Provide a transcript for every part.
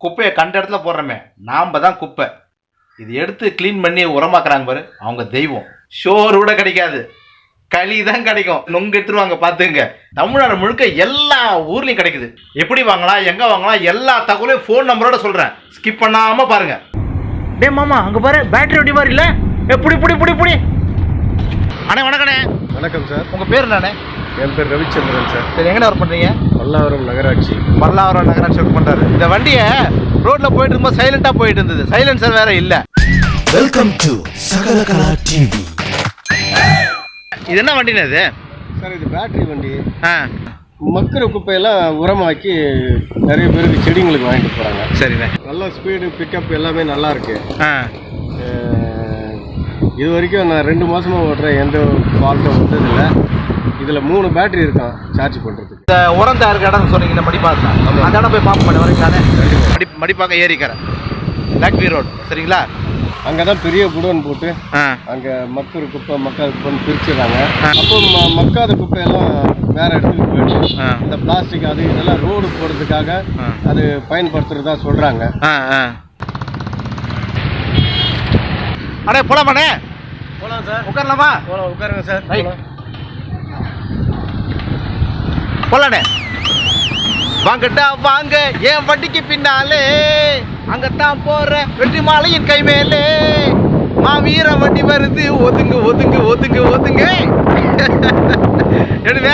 குப்பையை கண்ட இடத்துல போடுறோமே நாம் தான் குப்பை. இது எடுத்து க்ளீன் பண்ணி உரமாக்குறாங்க பாரு, அவங்க தெய்வம். ஷோர் கூட கிடைக்காது, களி தான் கிடைக்கும். நொங்கு எடுத்துருவாங்க பார்த்துங்க. தமிழ்நாடு முழுக்க எல்லா ஊர்லேயும் கிடைக்குது. எப்படி வாங்கலாம், எங்கே வாங்கலாம், எல்லா தகவலையும் ஃபோன் நம்பரோட சொல்கிறேன். ஸ்கிப் பண்ணாமல் பாருங்க. டே மாமா, அங்கே பாரு பேட்டரி வண்டி மாதிரி இல்லை? எப்படி புடி புடி புடி. அண்ணே வணக்கண்ணே. வணக்கம் சார். உங்கள் பேர் என்னண்ணே? என் பேர் ரவிச்சந்திரன் சார். சரி, எங்கே ஒர்க் பண்ணுறீங்க? பல்லாவரம் நகராட்சி. பல்லாவரம் நகராட்சி ஒர்க் பண்ணுறாரு. இந்த வண்டியை ரோட்டில் போயிட்டு இருக்கும்போது சைலண்டாக போயிட்டு இருந்தது. சைலன்சர் வேற இல்லை. Welcome to Sakalakala TV. இது என்ன வண்டினே இது? சார் இது பேட்டரி வண்டி. மக்கிற குப்பையெல்லாம் உரமாக்கி நிறைய பேருக்கு செடிங்களுக்கு வாங்கிட்டு போகிறாங்க. சரிண்ணே. நல்ல ஸ்பீடு பிக்கப் எல்லாமே நல்லா இருக்கு. இது வரைக்கும் நான் 2 மாதமாக ஓட்டுறேன், எந்த ஃபால்ட்டும் வந்ததில்லை. இதில் 3 பேட்டரி இருக்கான் சார்ஜ் பண்ணுறதுக்கு. இந்த உரம் தயாரிக்கிற இடம் சொன்னீங்க, மடிப்பாக்கம். அந்த இடம் போய் பார்க்க மாட்டேன் வரீங்களானே? மடிப்பாக்கம் ஏரிக்கிறேன், லாக்வி ரோடு. சரிங்களா? அங்கே தான் பெரிய குடோன் போட்டு அங்கே மக்கிற குப்பை மக்காத குப்பைன்னு பிரிச்சுடுறாங்க. அப்போ மக்காத குப்பையெல்லாம் வேறு இடத்துக்கு போயிடுச்சு. இந்த பிளாஸ்டிக் அது இதெல்லாம் ரோடு போகிறதுக்காக அது பயன்படுத்துகிறதா சொல்கிறாங்க. அண்ணே போலாமாண்ணே? போகலாம் சார். உட்காரலாமா? போகலாம், உட்காருங்க சார். போலாண்ணே. வாங்கட்டா வாங்க என் வண்டிக்கு பின்னாலே, அங்கத்தான் போற வெற்றி மாலையின் கை மேலே, வீர வண்டி வருது, ஒதுங்க ஒதுங்க ஒதுங்க ஒதுங்க. எடுவே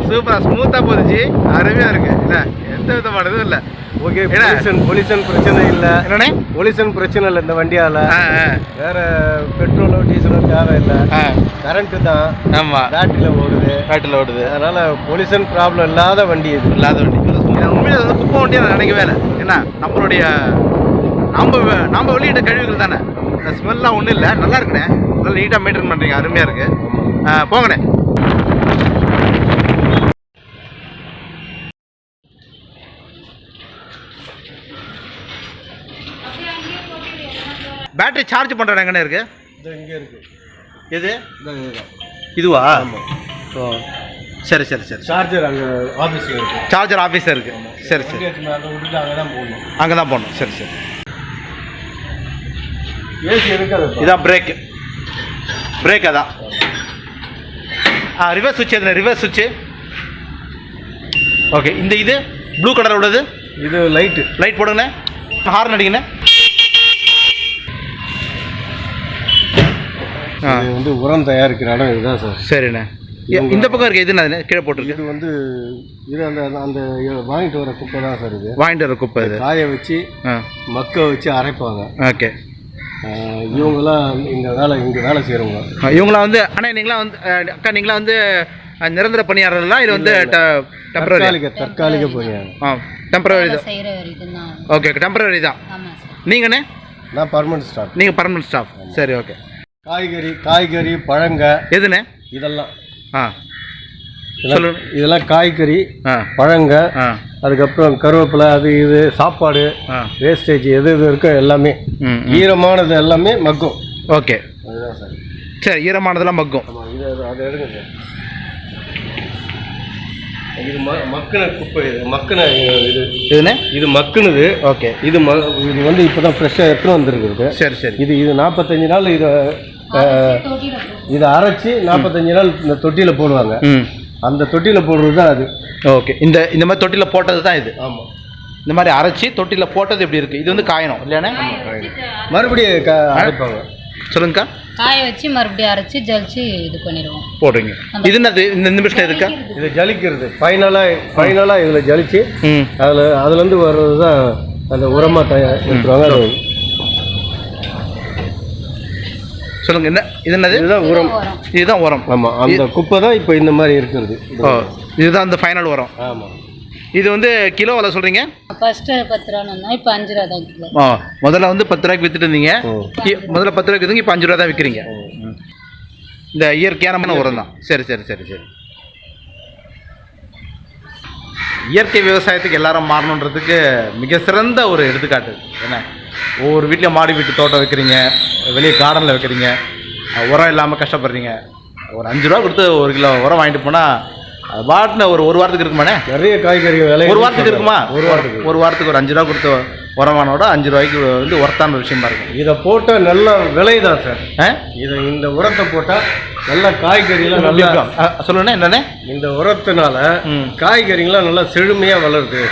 சூப்பரா ஸ்மூத்தா போதுச்சு, அருமையா இருக்கு. இல்ல எந்த விதமானதும் இல்லை. ஓகே, பொல்யூஷன் பிரச்சனை இல்லை. என்னண்ணே? பொல்யூஷன் பிரச்சனை இல்லை இந்த வண்டியால். வேற பெட்ரோலோ டீசலோ தேவையில்லை. கரண்ட்டு தான். ஆமாம், பேட்டரியில் ஓடுது. அதனால பொல்யூஷன் ப்ராப்ளம் இல்லாத வண்டி இது. இல்லாத வண்டி உண்மையில வந்து குப்பை வண்டியை நான் நினைக்கவே இல்லை. ஏன்னா நம்மளுடைய நம்ம வெளியிட்ட கழிவுகள் தானே, இந்த ஸ்மெல்லாம் ஒன்றும் இல்லை. நல்லா இருக்குண்ணே, நல்லா நீட்டாக மெயின்டைன் பண்ணுறீங்க, அருமையாக இருக்கு. போங்கண்ணே. பேட்டரி சார்ஜ் பண்ணுற எங்கண்ணே இருக்கு? இங்கே இருக்கு. எது இதுவா? ஓ சரி சரி சரி. சார்ஜர் அங்கே ஆஃபீஸில் இருக்கு. சார்ஜர் ஆஃபீஸில் இருக்கு. சரி சரி, அதை விட்டுட்டு அங்கே தான் போகணும். அங்கே தான் போகணும். சரி சரி. ஏசி இருக்காது. இதான் பிரேக் அதான். ரிவர்ஸ் சுவிட்ச் எதுண்ணே? ரிவர்ஸ் சுவிட்சு. ஓகே. இந்த இது ப்ளூ கலர் உள்ளது, இது லைட் போடுங்கண்ணே. ஹார்ன் அடிங்கண்ணே. இது வந்து உரம் தயாரிக்கிற இடம் இதுதான் சார். சரிண்ணே. இந்த பக்கம் இருக்கு, இது என்ன கீழே போட்டுருக்கு? இது வந்து இது அந்த வாங்கிட்டு வர குப்பை தான் சார். இது வாங்கிட்டு வர குப்பை. இது காய வச்சு மக்க வச்சு அரைப்பாங்க. ஓகே. இவங்கெல்லாம் இங்கே வேலை செய்கிறவங்க. இவங்களாம் வந்து அண்ணா நீங்களாம் வந்து அக்கா நீங்களாம் வந்து நிரந்தர பணியாளர்களா? இது வந்து தற்காலிக பணியாளர். டெம்பரவரி தான். ஓகே, டெம்பரவரி தான். நீங்கண்ணே? நான் பர்மனன்ட் ஸ்டாஃப். நீங்கள் பர்மனன்ட் ஸ்டாஃப். சரி, ஓகே. காய்கறி பழங்க எதுண்ணே? இதெல்லாம் சொல்லுங்க. இதெல்லாம் காய்கறி பழங்க, அதுக்கப்புறம் கருவேப்பிலை, அது இது சாப்பாடு வேஸ்டேஜ் எது இருக்கோ எல்லாமே ஈரமானது எல்லாமே மக்கும். ஓகே, அதுதான் சார். சரி, ஈரமானதெல்லாம் மக்கும். இது அதை எடுங்க சார். இது மக்குன குப்பை. இது மக்குனது. ஓகே. இது வந்து இப்போ தான் ஃப்ரெஷ்ஷாக எடுத்துன்னு வந்துருக்குது. சரி சரி. இது 45 நாள் இதை அரைச்சி 45 நாள் இந்த தொட்டியில் போடுவாங்க. அந்த தொட்டியில் போடுறது தான் அது. ஓகே. இந்த மாதிரி தொட்டியில் போட்டது தான் இது. ஆமாம். இந்த மாதிரி அரைச்சி தொட்டியில் போட்டது எப்படி இருக்குது? இது வந்து காயணும் இல்லையானே? மறுபடியும் அரைப்பாங்க. சொல்லுங்கக்கா. காய வச்சு மறுபடியும் அரைச்சி ஜலிச்சு இது பண்ணிடுவோம், போடுறீங்க. இது என்னது? இந்த நிமிஷம் இருக்கா இது ஜலிக்கிறது? ஃபைனலாக இதில் ஜலிச்சு அதுலேருந்து வர்றது தான் அந்த உரமாக தயாரிப்பாங்க. சொல்லுங்க. என்ன இது? என்னது? இதுதான் உரம். இதுதான் உரம். ஆமாம், அந்த குப்பை தான் இப்போ இந்த மாதிரி இருக்கிறது. இதுதான் அந்த ஃபைனல் உரம். ஆமாம். இது வந்து கிலோ எவ்வளோ சொல்கிறீங்க? ஃபஸ்ட்டு 10 ரூபா, இப்போ 5 ரூபா தான் கிலோ. முதல்ல வந்து 10 ரூபாய்க்கு விற்றுட்டு இருந்தீங்க. முதல்ல 10 ரூபாய்க்கு விற்றுங்க, இப்போ 5 ரூபா தான் விற்கிறீங்க. இந்த இயற்கையான உரம் தான். சரி சரி சரி சரி. இயற்கை விவசாயத்துக்கு எல்லாரும் மாறணுன்றதுக்கு மிக சிறந்த ஒரு எடுத்துக்காட்டு. என்ன, ஒவ்வொரு வீட்லேயும் மாடி வீட்டு தோட்டம் வைக்கிறீங்க, வெளியே கார்டனில் வைக்கிறீங்க, உரம் இல்லாமல் கஷ்டப்படுறீங்க. ஒரு 5 ரூபா கொடுத்து 1 கிலோ உரம் வாங்கிட்டு போனால் அது பாட்டில் ஒரு வாரத்துக்கு இருக்குமாண்ணே? நிறைய காய்கறி விலை ஒரு வாரத்துக்கு இருக்குமா? ஒரு வாரத்துக்கு ஒரு 5 ரூபா கொடுத்து உரமானோட 5 ரூபாய்க்கு வந்து ஒர்த்தான விஷயமா இருக்கும். இதை போட்டால் நல்ல விலை தான் சார். இந்த உரத்தை போட்டால் நல்ல காய்கறிலாம் நல்லா சொல்லுண்ணே. என்னண்ணே? இந்த உரத்தினால காய்கறிங்களாம் நல்லா செழுமையாக வளருது.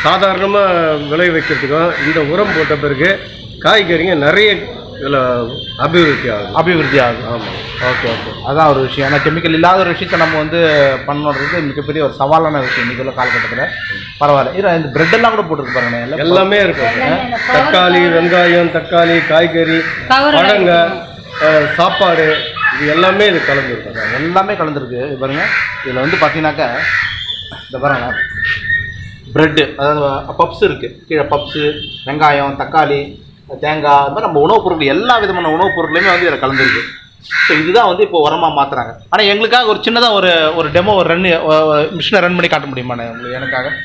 சாதாரணமாக விளை வைக்கிறதுக்கும் இந்த உரம் போட்ட பிறகு காய்கறிங்க நிறைய இதில் அபிவிருத்தி ஆகும். ஆமாம். ஓகே. அதான் ஒரு விஷயம். ஆனால் கெமிக்கல் இல்லாத ஒரு விஷயத்தை நம்ம வந்து பண்ணுறது மிகப்பெரிய ஒரு சவாலான விஷயம் இன்றைக்கி உள்ள காலகட்டத்தில். பரவாயில்ல. இது இந்த பிரெட்டெல்லாம் கூட போட்டுருக்கு பாருங்க. எல்லாமே இருக்கும். தக்காளி, வெங்காயம், தக்காளி, காய்கறி, பழங்க, சாப்பாடு, இது எல்லாமே இது கலந்துருக்கு. எல்லாமே கலந்துருக்கு. இது பாருங்க. இதில் வந்து பார்த்தீங்கன்னாக்கா இந்த பாருங்க ப்ரெட்டு, அதாவது பப்ஸ் இருக்குது. கீழே பப்ஸு, வெங்காயம், தக்காளி, தேங்காய், அது மாதிரி நம்ம உணவுப் பொருட்கள் எல்லா விதமான உணவுப் பொருட்களையுமே வந்து இதில் கலந்துருக்கு. ஸோ இதுதான் வந்து இப்போ உரமாக மாற்றுறாங்க. ஆனால் எங்களுக்காக ஒரு சின்னதாக ஒரு டெமோ மிஷினை ரன் பண்ணி காட்ட முடியுமாண்ணே உங்களுக்கு? எனக்காக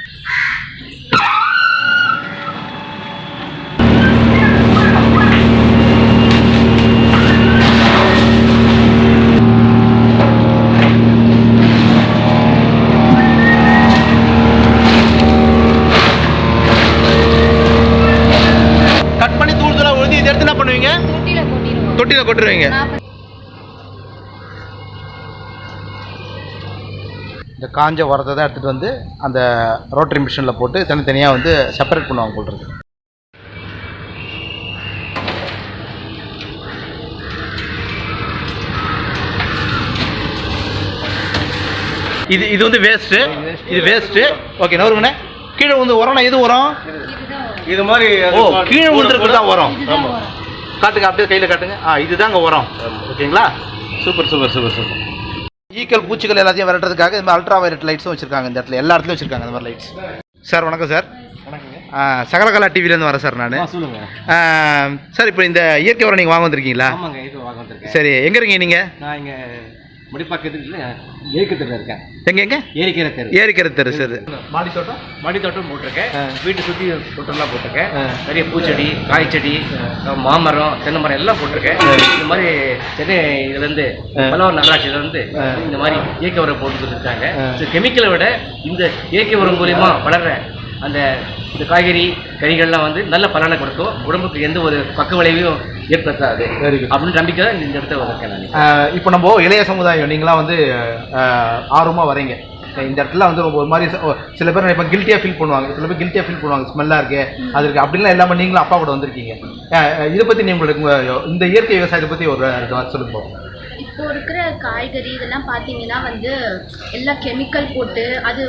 தொட்டியில் கொட்டுருவீங்க. இந்த காஞ்ச உரத்தை தான் எடுத்துகிட்டு வந்து அந்த ரோட்டரி மிஷினில் போட்டு தனித்தனியாக வந்து செப்பரேட் பண்ணுவாங்க போடுறது. இது வந்து வேஸ்ட்டு. இது வேஸ்ட்டு. ஓகே. நவருங்கண்ணே. கீழே வந்து உரம்னா எது உரம்? இது மாதிரி கீழே வந்துருக்கு தான் உரம். ஆமாம். காட்டுங்க, அப்படியே கையில் காட்டுங்க. இதுதாங்க உரம். ஓகேங்களா? சூப்பர். ஈக்கள், பூச்சிகள் எல்லாத்தையும் விரட்டுறதுக்காக இந்த மாதிரி அல்ட்ரா வயலட் லைட்ஸும் வச்சுருக்காங்க. இந்த இடத்துல எல்லா இடத்துலையும் வச்சுருக்காங்க இந்த மாதிரி லைட்ஸ். சார் வணக்கம் சார். சகலகலா டிவிலேருந்து வரேன் சார் நான். சொல்லுங்கள் சார். இப்போ இந்த இயற்கை உரம் நீங்கள் வாங்க வந்திருக்கீங்களா? ஆமாங்க, இது வாங்க வந்திருக்கேன். சரி, எங்கே இருக்கீங்க நீங்கள்? நான் இங்கே முடிப்பாக்கத்தில் ஏரிக்கரை இருக்கேன். எங்கே? ஏரிக்கரை தெரு. சரி. மாடி தோட்டம் போட்டிருக்கேன். வீட்டை சுற்றி தோட்டம்லாம் போட்டிருக்கேன். நிறைய பூச்செடி, காய்ச்செடி, மாமரம், தென்னை மரம் எல்லாம் போட்டிருக்கேன். இந்த மாதிரி சென்னை இதுலேருந்து பல்லவர் நகராட்சியிலேருந்து இந்த மாதிரி இயற்கை உரம் போட்டு கொடுத்துருக்காங்க. கெமிக்கலை விட இந்த இயற்கை உரம் மூலியமாக வளர்கிற அந்த இந்த காய்கறி கறிகள்லாம் வந்து நல்ல பலனை கொடுக்கும். உடம்புக்கு எந்த ஒரு பக்க விளைவையும் ஏற்படுத்தாது அப்படின்னு நம்பிக்கை தான் இந்த இடத்த வளர்க்கேன். இப்போ நம்ம இளைய சமுதாயம் நீங்களாம் வந்து ஆர்வமாக வரீங்க. இந்த இடத்துல வந்து ஒரு மாதிரி சில பேர் இப்போ கில்ட்டியாக ஃபீல் பண்ணுவாங்க. ஸ்மெல்லாக இருக்கு, அது இருக்குது அப்படின்லாம் இல்லாமல் நீங்களும் அப்பா கூட வந்திருக்கீங்க. இதை பற்றி உங்களுக்கு இந்த இயற்கை விவசாயத்தை பற்றி ஒரு சொல்லுங்க. இப்போ இருக்கிற காய்கறி இதெல்லாம் பார்த்தீங்கன்னா வந்து எல்லாம் கெமிக்கல் போட்டு அது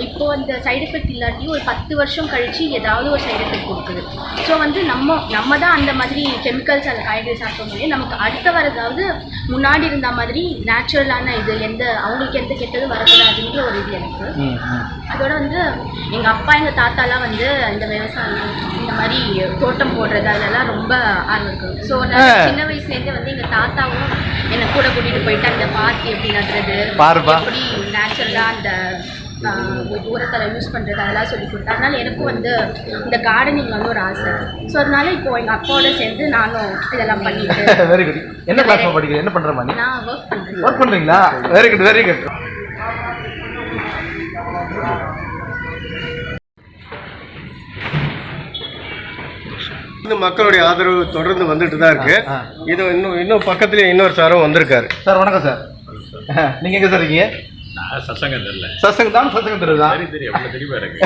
இப்போ அந்த சைடு எஃபெக்ட் இல்லாட்டி ஒரு 10 வருஷம் கழித்து ஏதாவது ஒரு சைடு எஃபெக்ட் கொடுக்குது. ஸோ வந்து நம்ம தான் அந்த மாதிரி கெமிக்கல்ஸ் அந்த காய்கறி சாப்பிடும் போது நமக்கு அடுத்த வரதாவது முன்னாடி இருந்த மாதிரி நேச்சுரலான இது அவங்களுக்கு எந்த கெட்டதும் வரக்கூடாதுன்ற ஒரு இது எனக்கு. அதோட வந்து எங்கள் அப்பா எங்கள் தாத்தாலாம் வந்து இந்த விவசாயம் இந்த மாதிரி தோட்டம் போடுறது அதெல்லாம் ரொம்ப ஆர்வம் இருக்குது. ஸோ நான் சின்ன வயசுலேருந்தே வந்து எங்கள் தாத்தாவும் என்னை கூட கூட்டிகிட்டு போயிட்டு அந்த பாத்தி எப்படி நடுறது, எப்படி நேச்சுரலாக அந்த உரத்தை யூஸ் பண்ணுறது அதெல்லாம் சொல்லி கொடுத்தேன். அதனால் எனக்கும் வந்து இந்த கார்டனிங் வந்து ஒரு ஆசை. ஸோ அதனால இப்போ எங்கள் அப்பாவோட சேர்ந்து நானும் இதெல்லாம் பண்ணிட்டு. Very good. என்ன கிளாஸ் படிக்கிறீங்க? என்ன பண்ணுற மாதிரி? நான் ஒர்க் ஒர்க் பண்ணுறீங்களா? Very good. மக்களுடைய ஆதரவு தொடர்ந்து வந்துட்டு தான் இருக்கு. இது இன்னும் பக்கத்துலயே இன்னொரு சாரும் வந்திருக்காரு. சார் வணக்கம் சார். நீங்க எங்க சார் இருக்கீங்க? சசங்கம் தெரியல. சசங்கம் தெரியுதா? தெரியும் எனக்கு.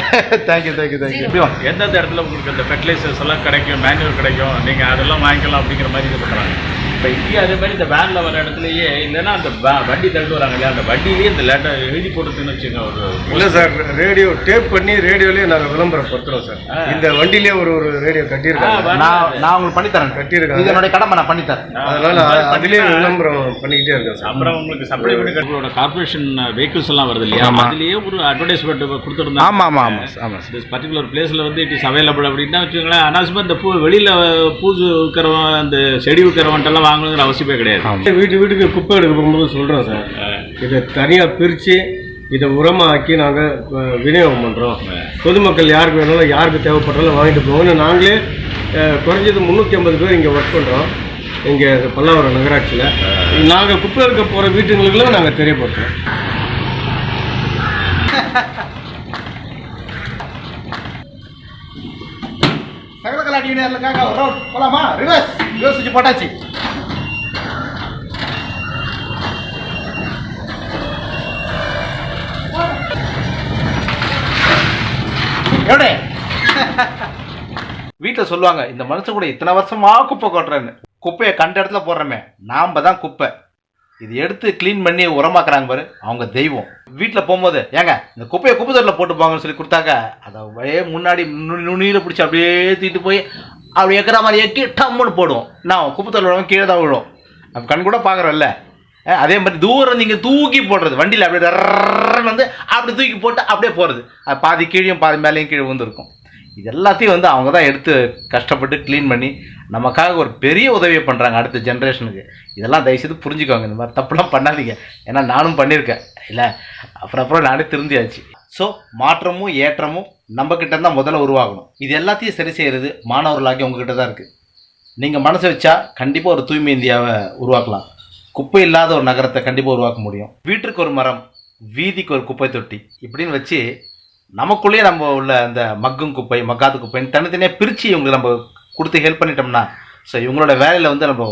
தேங்க்யூ. எந்தெந்த இடத்துல உங்களுக்கு இந்த ஃபெர்டிலைசர்ஸ் எல்லாம் கிடைக்கும், மேனுவல் கிடைக்கும், நீங்க அதெல்லாம் வாங்கிக்கலாம் அப்படிங்கிற மாதிரி இது பண்றாங்க. இப்போ இங்கே அதே மாதிரி இந்த வேன்ல வர இடத்துலயே இல்லைன்னா அந்த வண்டி தள்ளிட்டு வராங்க இல்லையா, அந்த வண்டியிலேயே இந்த லெட்டர் எழுதி போட்டுருக்குன்னு வச்சுங்க. ஒரு இல்லை சார், ரேடியோ டேப் பண்ணி ரேடியோலேயே நாங்கள் விளம்பரப்படுத்துகிறோம் சார். இந்த வண்டியிலேயே ஒரு ரேடியோ கட்டியிருக்காங்க. நான் உங்களுக்கு பண்ணித்தரேன். கட்டியிருக்காங்க. என்னுடைய கடமை நான் பண்ணித்தரேன். அதனால அதுலேயே விளம்பரம் பண்ணிக்கிட்டே இருக்கேன் சார். அப்புறம் உங்களுக்கு சப்ளை பண்ணி கட்டுறோட கார்பரேஷன் வெஹிக்கிள்ஸ் எல்லாம் வருது இல்லையா, அதுலேயே ஒரு அட்வர்டைஸ்மெண்ட் கொடுத்துருந்தாங்க. ஆமாம். திஸ் பர்டிகுலர் பிளேஸில் வந்து இட் இஸ் அவைலபிள் அப்படின்னா வச்சுக்கோங்களேன். அனாவசியமாக இந்த வெளியில் பூஜை விற்கிறவன் அந்த செடி விற்கிறவன்ட்டெல்லாம் வாங்கணுங்கிற அவசியமே கிடையாது. வீட்டுக்கு குப்பை எடுக்க போகும்போது சொல்கிறோம் சார், இதை தனியாக பிரித்து இதை உரமாக்கி நாங்கள் விநியோகம் பண்ணுறோம். பொதுமக்கள் யாருக்கு வேணாலும் யாருக்கு தேவைப்பட்டாலும் வாங்கிட்டு போவோம்னு நாங்களே குறைஞ்சது 350 பேர் இங்கே ஒர்க் பண்ணுறோம். இங்கே பல்லாவரம் நகராட்சியில் நாங்கள் குப்பை எடுக்க போகிற வீட்டுங்களுக்கெல்லாம் நாங்கள் தெரியப்படுத்துகிறோம். சகலகலா டிவி நேயர்களுக்காக ஒரு ரவுண்ட் போலாமா? ரிவர்ஸ் சுவிட்ச் போட்டாச்சு. எப்படி வீட்டில் சொல்லுவாங்க, இந்த மனுஷன் கூட இத்தனை வருஷமா குப்பை கொட்டுறேன்னு. குப்பையை கண்ட இடத்துல போடுறமே, நாம தான் குப்பை. இது எடுத்து க்ளீன் பண்ணி உரமாக்குறாங்க பாரு, அவங்க தெய்வம். வீட்டில் போகும்போது ஏங்க இந்த குப்பையை குப்பை தொட்டில் போட்டு போங்கன்னு சொல்லி கொடுத்தாக்க, அதை அப்படியே முன்னாடி நுண்ணியில் பிடிச்சி அப்படியே தூக்கிட்டு போய் அப்படி எக்கிற மாதிரி எக்கி டம்முன்னு போடுவோம். நான் குப்பை தொட்டில் கீழே தான் விழுவோம். நம்ம கண் கூட பார்க்குறோம்ல. அதே மாதிரி தூரம் நீங்கள் தூக்கி போடுறது, வண்டியில் அப்படியே வந்து அப்படி தூக்கி போட்டு அப்படியே போகிறது, அது பாதி கீழேயும் பாதி மேலேயும் கீழே வந்துருக்கும். இது எல்லாத்தையும் வந்து அவங்க தான் எடுத்து கஷ்டப்பட்டு க்ளீன் பண்ணி நமக்காக ஒரு பெரிய உதவியை பண்ணுறாங்க அடுத்த ஜென்ரேஷனுக்கு. இதெல்லாம் தயவுசெய்து புரிஞ்சுக்கோங்க, இந்த மாதிரி தப்புலாம் பண்ணாதீங்க. ஏன்னா நானும் பண்ணியிருக்கேன் இல்லை, அப்புறம் நானே திருந்தியாச்சு. ஸோ மாற்றமும் ஏற்றமும் நம்மக்கிட்ட தான் முதல்ல உருவாகணும். இது எல்லாத்தையும் சரி செய்கிறது மாணவர்களாகி உங்ககிட்ட தான் இருக்குது. நீங்கள் மனசை வச்சா கண்டிப்பாக ஒரு தூய்மை இந்தியாவை உருவாக்கலாம். குப்பை இல்லாத ஒரு நகரத்தை கண்டிப்பாக உருவாக்க முடியும். வீட்டுக்கு ஒரு மரம், வீதிக்கு ஒரு குப்பை தொட்டி இப்படின்னு வச்சு நமக்குள்ளேயே நம்ம உள்ள அந்த மக்கும் குப்பை மக்காத குப்பைன்னு தனித்தனியாக பிரித்து இவங்களுக்கு நம்ம கொடுத்து ஹெல்ப் பண்ணிட்டோம்னா, ஸோ இவங்களோட வேலையில் வந்து நம்ம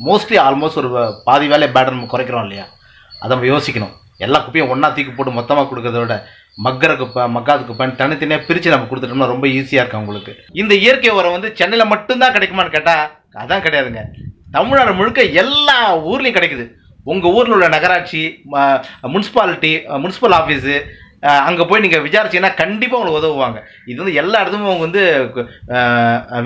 மோஸ்ட்லி ஆல்மோஸ்ட் ஒரு பாதி வேலையை பேட்டர் நம்ம குறைக்கிறோம் இல்லையா? அதை நம்ம யோசிக்கணும். எல்லா குப்பையும் ஒன்றா தூக்கி போட்டு மொத்தமாக கொடுக்கறத விட மக்கற குப்பை மக்காத குப்பைன்னு தனித்தனியாக பிரித்து நம்ம கொடுத்துட்டோம்னா ரொம்ப ஈஸியாக இருக்கும் அவங்களுக்கு. இந்த இயற்கை உரம் வந்து சென்னையில் மட்டும்தான் கிடைக்குமான்னு கேட்டால் அதான் கிடையாதுங்க. தமிழ்நாடு முழுக்க எல்லா ஊர்லேயும் கிடைக்குது. உங்கள் ஊரில் உள்ள நகராட்சி, முனிசிபல் ஆஃபீஸு, அங்கே போய் நீங்கள் விசாரிச்சிங்கன்னா கண்டிப்பாக உங்களுக்கு உதவுவாங்க. இது வந்து எல்லா இடத்துக்கும் அவங்க வந்து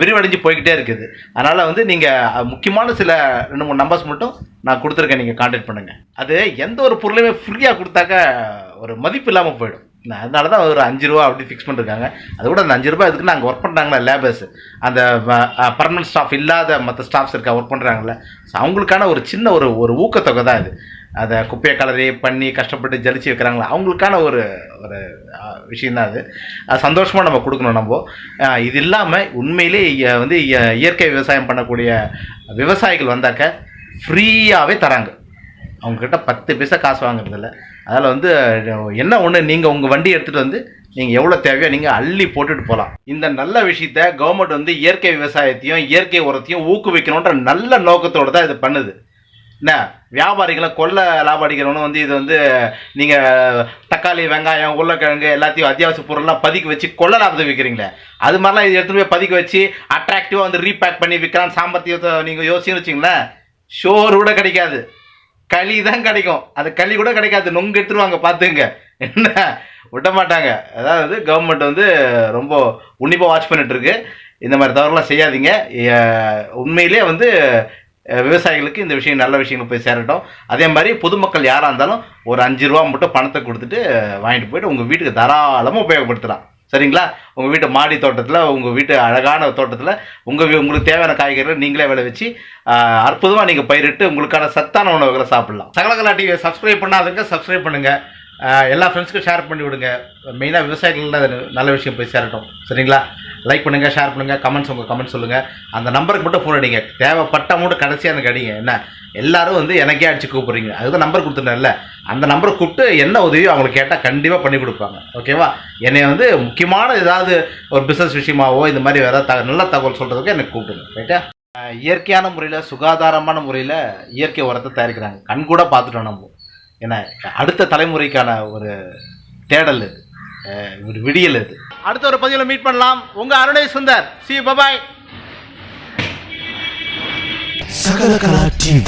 விரிவடைஞ்சு போய்கிட்டே இருக்குது. அதனால் வந்து நீங்கள் முக்கியமான சில 2-3 நம்பர்ஸ் மட்டும் நான் கொடுத்துருக்கேன், நீங்கள் கான்டாக்ட் பண்ணுங்கள். அது எந்த ஒரு பொருளையுமே ஃப்ரீயாக கொடுத்தாக்க ஒரு மதிப்பு இல்லாமல் போயிடும். அதனால தான் ஒரு 5 ரூபா அப்படி ஃபிக்ஸ் பண்ணிருக்காங்க. அது கூட அந்த 5 ரூபாய் எதுக்கு நாங்கள் ஒர்க் பண்ணுறாங்களா லேபர்ஸ், அந்த பர்மனன்ட் ஸ்டாஃப் இல்லாத மற்ற ஸ்டாஃப்ஸ் இருக்கா ஒர்க் பண்ணுறாங்களே, ஸோ அவங்களுக்கான ஒரு சின்ன ஒரு ஊக்கத்தொகை தான் இது. அதை குப்பையை கலரி பண்ணி கஷ்டப்பட்டு ஜலிச்சு வைக்கிறாங்களா, அவங்களுக்கான ஒரு விஷயந்தான் அது. அது சந்தோஷமாக நம்ம கொடுக்கணும். நம்ம இது இல்லாமல் உண்மையிலே வந்து இயற்கை விவசாயம் பண்ணக்கூடிய விவசாயிகள் வந்தாக்க ஃப்ரீயாகவே தராங்க. அவங்கக்கிட்ட 10 பைசா காசு வாங்குறதில்ல. அதில் வந்து என்ன ஒன்று, நீங்கள் உங்கள் வண்டி எடுத்துகிட்டு வந்து நீங்கள் எவ்வளோ தேவையோ நீங்கள் அள்ளி போட்டுட்டு போகலாம். இந்த நல்ல விஷயத்த கவர்மெண்ட் வந்து இயற்கை விவசாயத்தையும் இயற்கை உரத்தையும் ஊக்குவிக்கணுன்ற நல்ல நோக்கத்தோடு தான் இது பண்ணுது. என்ன வியாபாரிகளை கொள்ள லாபம் அடிக்கிறவனும் வந்து இது வந்து நீங்கள் தக்காளி வெங்காயம் உருளைக்கிழங்கு எல்லாத்தையும் அத்தியாவசிய பொருள்லாம் பதுக்கி வச்சு கொள்ள லாபத்தை விற்கிறீங்களே, அது மாதிரிலாம் இது எடுத்துகிட்டு போய் பதுக்கி வச்சு அட்ராக்டிவாக வந்து ரீபேக் பண்ணி விற்கிறான் சாம்பத்தியத்தை நீங்கள் யோசிச்சுன்னு வச்சிங்களேன், ஷோர் கூட கிடைக்காது, களி தான் கிடைக்கும். அந்த களி கூட கிடைக்காது, நொங்கு எடுத்துருவாங்க பார்த்துங்க. என்ன விட மாட்டாங்க. அதாவது கவர்மெண்ட் வந்து ரொம்ப உன்னிப்பாக வாட்ச் பண்ணிட்டுருக்கு. இந்த மாதிரி தவறுலாம் செய்யாதீங்க. உண்மையிலே வந்து விவசாயிகளுக்கு இந்த விஷயம் நல்ல விஷயங்கள் போய் சேரட்டும். அதே மாதிரி பொதுமக்கள் யாராக இருந்தாலும் ஒரு 5 ரூபா மட்டும் பணத்தை கொடுத்துட்டு வாங்கிட்டு போயிட்டு உங்கள் வீட்டுக்கு தாராளமாக உபயோகப்படுத்தலாம். சரிங்களா? உங்கள் வீட்டு மாடி தோட்டத்தில், உங்கள் வீட்டு அழகான தோட்டத்தில் உங்களுக்கு தேவையான காய்கறிகளை நீங்களே விளைவிச்சு அற்புதமாக நீங்கள் பயிரிட்டு உங்களுக்கான சத்தான உணவுகளை சாப்பிட்லாம். சகலகலா டிவியை சப்ஸ்கிரைப் பண்ணாதுங்க, சப்ஸ்கிரைப் பண்ணுங்கள். எல்லா ஃப்ரெண்ட்ஸ்க்கும் ஷேர் பண்ணி விடுங்க. மெயினாக விவசாயிகள் நல்ல விஷயம் போய் சேரட்டும். சரிங்களா? லைக் பண்ணுங்கள், ஷேர் பண்ணுங்கள், கமெண்ட்ஸ் உங்கள் கமெண்ட் சொல்லுங்கள். அந்த நம்பருக்கு மட்டும் ஃபோன் அடிங்க. தேவைப்பட்ட மட்டும் கடைசியாக எனக்கு அடிங்க. என்ன எல்லாரும் வந்து எனக்கே அடிச்சு கூப்பிட்றீங்க, அதுதான் நம்பர் கொடுத்துட்டேன்ல, அந்த நம்பரை கூப்பிட்டு என்ன உதவியோ அவங்களுக்கு கேட்டால் கண்டிப்பாக பண்ணி கொடுப்பாங்க. ஓகேவா? என்னை வந்து முக்கியமான ஏதாவது ஒரு பிஸ்னஸ் விஷயமாவோ இந்த மாதிரி வேறு நல்ல தகவல் சொல்கிறதுக்கு எனக்கு கூப்பிடுங்க. ரைட்டா? இயற்கையான முறையில் சுகாதாரமான முறையில் இயற்கை உரத்தை தயாரிக்கிறாங்க. கண் கூட பார்த்துட்டோம் நம்ம. ஏன்னா அடுத்த தலைமுறைக்கான ஒரு தேடல் இது, ஒரு விடியல் இது. அடுத்த ஒரு பதிவில் மீட் பண்ணலாம். உங்கள் அருணை Sundar. See you, bye bye. Sakalakala TV.